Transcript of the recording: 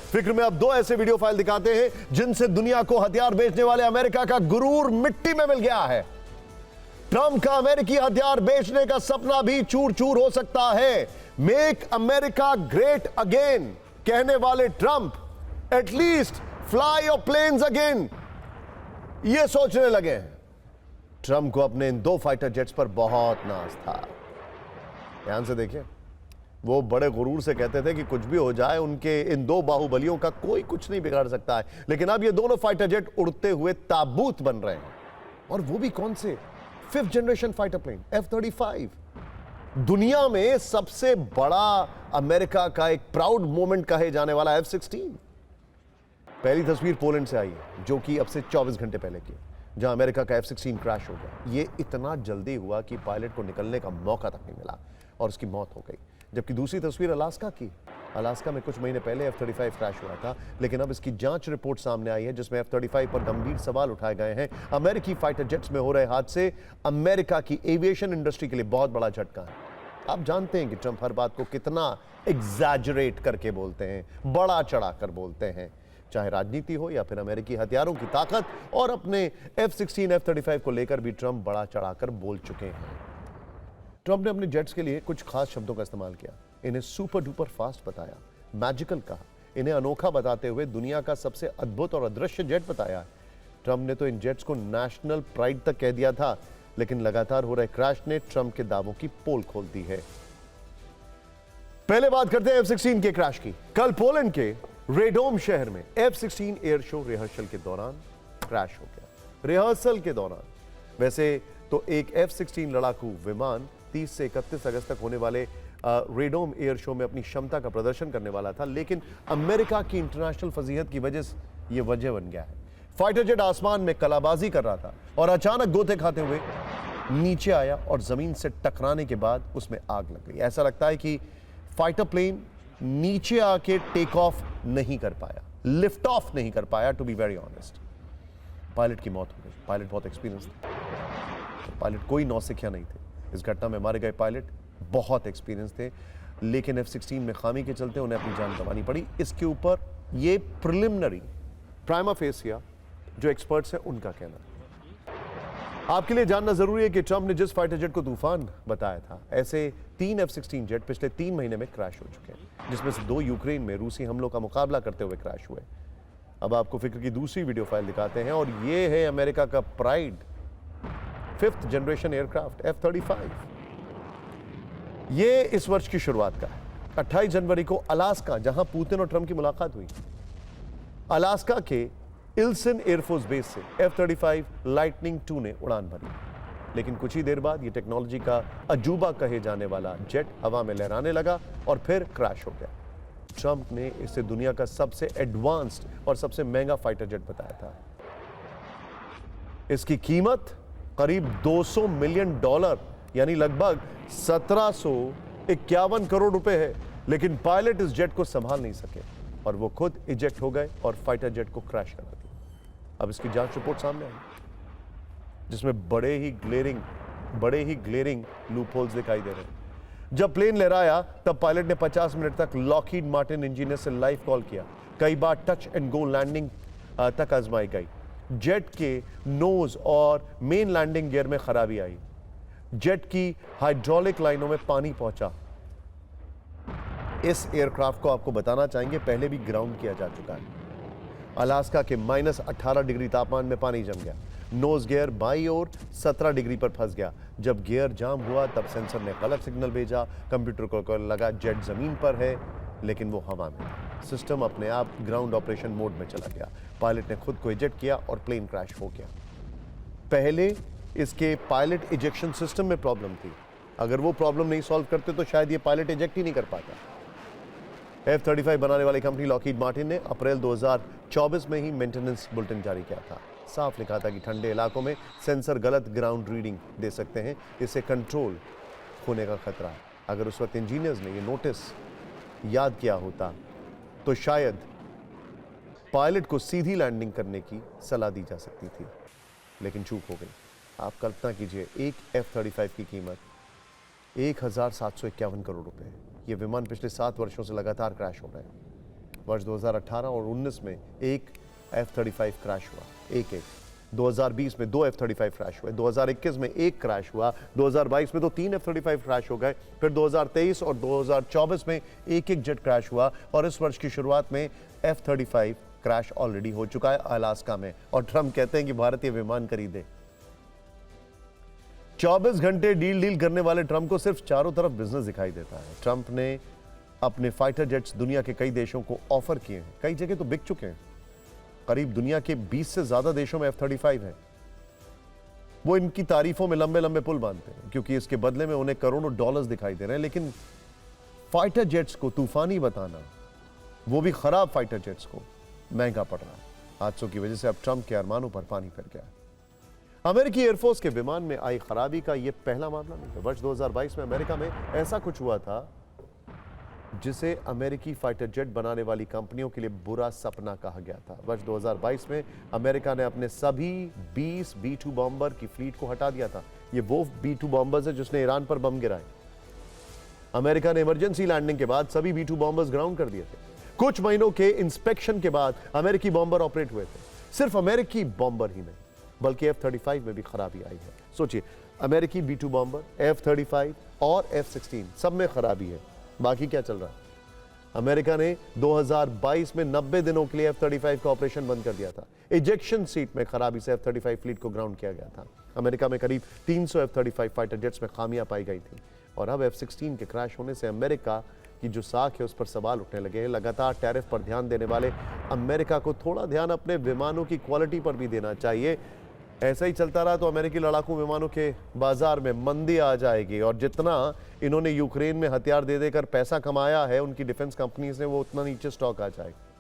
फिक्र में अब दो ऐसे वीडियो फाइल दिखाते हैं जिनसे दुनिया को हथियार बेचने वाले अमेरिका का गुरूर मिट्टी में मिल गया है। ट्रंप का अमेरिकी हथियार बेचने का सपना भी चूर चूर हो सकता है। मेक अमेरिका ग्रेट अगेन कहने वाले Trump at least fly your planes again, यह सोचने लगे हैं। ट्रंप को अपने इन 2 फाइटर जेट्स पर बहुत नाज था। ध्यान से देखिए, वो बड़े गुरूर से कहते थे कि कुछ भी हो जाए उनके इन 2 बाहुबलियों का कोई कुछ नहीं बिगाड़ सकता है। लेकिन अब ये दोनों फाइटर जेट उड़ते हुए ताबूत बन रहे हैं, और वो भी कौन से? 5th generation fighter plane F-35। दुनिया में सबसे बड़ा अमेरिका का एक प्राउड मोमेंट कहे जाने वाला F-16। पहली तस्वीर पोलैंड से आई है, जो कि अब से 24 घंटे पहले की, जहां अमेरिका का F-16 क्रैश हो गया। ये इतना जल्दी हुआ कि पायलट को निकलने का मौका तक नहीं मिला और उसकी मौत हो गई। जबकि दूसरी तस्वीर अलास्का की, अलास्का में कुछ महीने पहले F-35 क्रैश हुआ था, लेकिन अब इसकी जांच रिपोर्ट सामने आई है जिसमें F-35 पर गंभीर सवाल उठाए गए हैं। अमेरिकी फाइटर जेट्स में हो रहे हादसे अमेरिका की एविएशन इंडस्ट्री के लिए बहुत बड़ा झटका है। आप जानते हैं कि ट्रंप हर बात को कितना एग्जैजरेट करके बोलते हैं, बड़ा चढ़ाकर बोलते हैं, चाहे राजनीति हो या फिर अमेरिकी हथियारों की ताकत। और अपने F-16 F-35 को लेकर भी ट्रंप बड़ा चढ़ाकर बोल चुके हैं। ट्रंप ने अपने जेट्स के लिए कुछ खास शब्दों का इस्तेमाल किया। इन्हें सुपर डुपर फास्ट बताया, मैजिकल कहा, इन्हें अनोखा बताते हुए दुनिया का सबसे अद्भुत और अदृश्य जेट बताया। ट्रंप ने तो इन जेट्स को नेशनल प्राइड तक कह दिया था, लेकिन लगातार हो रहे क्रैश ने ट्रंप के दावों की पोल खोल दी है। पहले बात करते हैं F-16 के क्रैश की। कल पोलैंड के रेडोम शहर में F-16 एयर शो रिहर्सल के दौरान क्रैश हो गया। रिहर्सल के दौरान, वैसे तो एक F-16 लड़ाकू विमान 30 से 31 अगस्त तक होने वाले रेडोम एयर शो में अपनी क्षमता का प्रदर्शन करने वाला था, लेकिन अमेरिका की इंटरनेशनल फजीहत की वजह से यह वजह बन गया है। फाइटर जेट आसमान में कलाबाजी कर रहा था और अचानक गोते खाते हुए नीचे आया और जमीन से टकराने के बाद उसमें आग लग गई। ऐसा लगता है कि फाइटर प्लेन नीचे आके टेक ऑफ नहीं कर पाया, लिफ्ट ऑफ नहीं कर पाया, to be very honest. Pilot की मौत हो गई। पायलट बहुत एक्सपीरियंस थे, पायलट कोई नौसिखिया नहीं थे। इस घटना में मारे गए पायलट बहुत एक्सपीरियंस थे, लेकिन F-16 में खामी के चलते उन्हें अपनी जान गंवानी पड़ी। इसके ऊपर ये प्रिलिमिनरी प्राइमा फेसिया जो एक्सपर्ट्स हैं उनका कहना। आपके लिए जानना जरूरी है कि ट्रंप ने जिस फाइटर जेट को तूफान बताया था, ऐसे 3 F-16 जेट पिछले 3 महीने में क्रैश हो चुके हैं, जिसमें से 2 यूक्रेन में रूसी हमलों का मुकाबला करते हुए क्रैश हुए। अब आपको फिक्र की दूसरी वीडियो फाइल दिखाते हैं, और ये है अमेरिका का pride 5th generation aircraft F-35। ये इस वर्ष की शुरुआत का है। 28 जनवरी को अलास्का, जहां पुतिन और ट्रंप की मुलाकात हुई, अलास्का के इल्सन एयरफोर्स बेस से F-35 लाइटनिंग 2 ने उड़ान भरी। लेकिन कुछ ही देर बाद ये टेक्नोलॉजी का अजूबा कहे जाने वाला जेट हवा में लहराने लगा और फिर क्रैश हो गया। ट्रंप ने इसे दुनिया का सबसे एडवांस्ड और सबसे महंगा फाइटर जेट बताया था। इसकी कीमत करीब $200 मिलियन, यानी लगभग 1751 करोड़ रुपए है। लेकिन पायलट इस जेट को संभाल नहीं सके और वो खुद इजेक्ट हो गए और फाइटर जेट को क्रैश करा दिया। अब इसकी जांच रिपोर्ट सामने आई, जिसमें बड़े ही ग्लेरिंग लूपहोल्स दिखाई दे रहे हैं। जब प्लेन लहराया तब पायलट ने 50 मिनट तक लॉकहीड मार्टिन इंजीनियर से लाइव कॉल किया। कई बार टच एंड गो लैंडिंग तक आजमाई गई। जेट के नोज और मेन लैंडिंग गियर में खराबी आई। जेट की हाइड्रोलिक लाइनों में पानी पहुंचा। इस एयरक्राफ्ट को आपको बताना चाहेंगे पहले भी ग्राउंड किया जा चुका है। अलास्का के -18 डिग्री तापमान में पानी जम गया। नोज गियर बाईं ओर 17 डिग्री पर फंस गया। जब गियर जाम हुआ तब सेंसर ने गलत सिग्नल भेजा। कंप्यूटर को लगा जेट जमीन पर है, लेकिन वो हवा में था। सिस्टम अपने आप ग्राउंड ऑपरेशन मोड में चला गया। पायलट ने खुद को इजेक्ट किया और प्लेन क्रैश हो गया। पहले इसके पायलट इजेक्शन सिस्टम में प्रॉब्लम थी। अगर वो प्रॉब्लम नहीं सॉल्व करते तो शायद ये पायलट इजेक्ट ही नहीं कर पाता। F-35 बनाने वाली कंपनी लॉकहीड मार्टिन ने अप्रैल 2024 में ही मेंटेनेंस बुलेटिन जारी किया था। साफ लिखा था कि ठंडे इलाकों में सेंसर गलत ग्राउंड रीडिंग दे सकते हैं, इससे कंट्रोल होने का खतरा है। अगर उस वक्त इंजीनियर्स ने ये नोटिस याद किया होता तो शायद पायलट को सीधी लैंडिंग करने की सलाह दी जा सकती थी, लेकिन चूक हो गई। आप कल्पना कीजिए, एक F-35 की कीमत 1751 करोड़ रुपए है। ये विमान पिछले 7 वर्षों से लगातार क्रैश हो रहे हैं। वर्ष 2018 और 19 में एक F-35 क्रैश हुआ, एक 2020 में 2 F-35 क्रैश हुए, 2021 में एक क्रैश हुआ, 2022 में तो 3 F-35 क्रैश हो गए, फिर 2023 और 2024 में एक जेट क्रैश हुआ और इस वर्ष की शुरुआत में F-35 क्रैश ऑलरेडी हो चुका है अलास्का में। और ट्रंप कहते हैं कि भारतीय विमान खरीदे। 24 घंटे डील करने वाले ट्रंप को सिर्फ चारों तरफ बिजनेस दिखाई देता है। ट्रंप ने अपने फाइटर जेट्स दुनिया के कई देशों को ऑफर किए हैं, कई जगह तो बिक चुके हैं। करीब दुनिया के 20 से ज्यादा देशों में F-35 है। वो इनकी तारीफों में लंबे लंबे पुल बांधते हैं क्योंकि इसके बदले में उन्हें करोड़ों डॉलर्स दिखाई दे रहे हैं। लेकिन फाइटर जेट्स को तूफानी बताना, वो भी खराब फाइटर जेट्स को, महंगा पड़ रहा है। हादसों की वजह से अब ट्रंप के अरमानों पर पानी फिर गया है। अमेरिकी एयरफोर्स के विमान में आई खराबी का यह पहला मामला नहीं है। वर्ष 2022 में अमेरिका में ऐसा कुछ हुआ था जिसे अमेरिकी फाइटर जेट बनाने वाली कंपनियों के लिए बुरा सपना कहा गया था। वर्ष 2022 में अमेरिका ने अपने सभी 20 B-2 बॉम्बर की फ्लीट को हटा दिया था। ये वो B-2 बॉम्बर्स है जिसने ईरान पर बम गिराए। अमेरिका ने इमरजेंसी लैंडिंग के बाद सभी B-2 बॉम्बर्स ग्राउंड कर दिए थे। कुछ महीनों के इंस्पेक्शन के बाद अमेरिकी बॉम्बर ऑपरेट हुए थे। सिर्फ अमेरिकी बॉम्बर ही नहीं बल्कि F-35 में भी खराबी आई है। सोचिए, अमेरिकी B-2 बॉम्बर, F-35 और F-16 सब में खराबी है। बाकी क्या चल रहा है? अमेरिका ने 2022 में 90 दिनों के लिए F-35 का ऑपरेशन बंद कर दिया था। इजेक्शन सीट में खराबी से F-35 फ्लीट को ग्राउंड किया गया था। अमेरिका में करीब 300 F-35 फाइटर जेट्स में खामियां पाई गई थी और अब F-16 के क्रैश होने से अमेरिका की जो साख है उस पर सवाल उठने लगे हैं। लगातार टैरिफ पर ध्यान देने वाले अमेरिका को थोड़ा ध्यान अपने विमानों की क्वालिटी पर भी देना चाहिए। ऐसा ही चलता रहा तो अमेरिकी लड़ाकू विमानों के बाजार में मंदी आ जाएगी और जितना इन्होंने यूक्रेन में हथियार दे देकर पैसा कमाया है उनकी डिफेंस कंपनीज ने, वो उतना नीचे स्टॉक आ जाएगा।